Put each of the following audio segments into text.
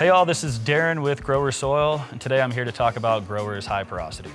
Hey all, this is Darren with Growers Soil, and today I'm here to talk about Growers High Porosity.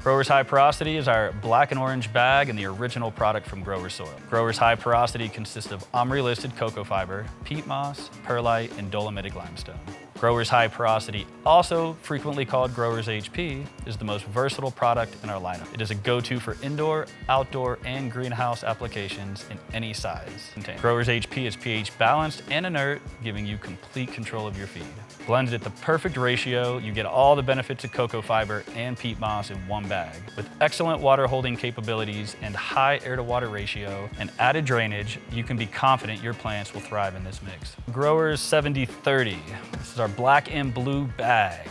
Growers High Porosity is our black and orange bag and the original product from Growers Soil. Growers High Porosity consists of omri-listed cocoa fiber, peat moss, perlite, and dolomitic limestone. Growers High Porosity, also frequently called Growers HP, is the most versatile product in our lineup. It is a go-to for indoor, outdoor, and greenhouse applications in any size container. Growers HP is pH balanced and inert, giving you complete control of your feed. Blended at the perfect ratio, you get all the benefits of cocoa fiber and peat moss in one bag. With excellent water holding capabilities and high air to water ratio and added drainage, you can be confident your plants will thrive in this mix. Growers 70/30. This is our black and blue bag.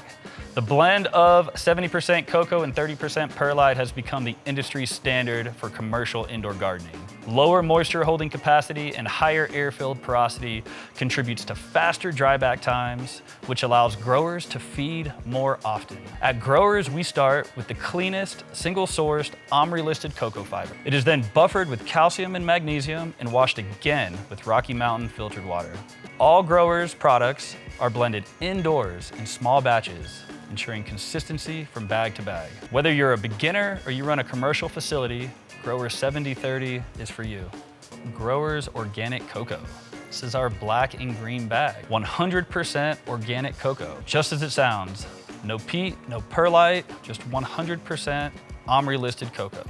The blend of 70% cocoa and 30% perlite has become the industry standard for commercial indoor gardening. Lower moisture holding capacity and higher air-filled porosity contributes to faster dryback times, which allows growers to feed more often. At Growers, we start with the cleanest, single-sourced, omri-listed cocoa fiber. It is then buffered with calcium and magnesium and washed again with Rocky Mountain filtered water. All Growers products are blended indoors in small batches, ensuring consistency from bag to bag. Whether you're a beginner or you run a commercial facility, Growers 70/30 is for you. Growers Organic Coco. This is our black and green bag. 100% organic cocoa, just as it sounds. No peat, no perlite, just 100% omri-listed cocoa.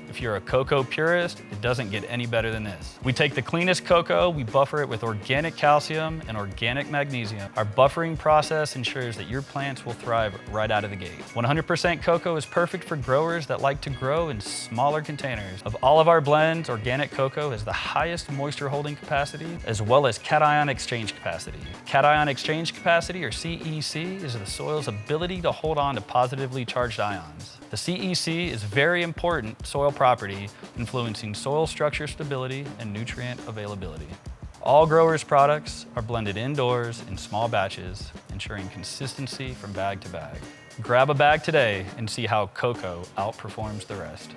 If you're a cocoa purist, it doesn't get any better than this. We take the cleanest cocoa, we buffer it with organic calcium and organic magnesium. Our buffering process ensures that your plants will thrive right out of the gate. 100% cocoa is perfect for growers that like to grow in smaller containers. Of all of our blends, Organic Coco has the highest moisture holding capacity as well as cation exchange capacity. Cation exchange capacity, or CEC, is the soil's ability to hold on to positively charged ions. The CEC is very important soil property, influencing soil structure stability and nutrient availability. All Growers products are blended indoors in small batches, ensuring consistency from bag to bag. Grab a bag today and see how cocoa outperforms the rest.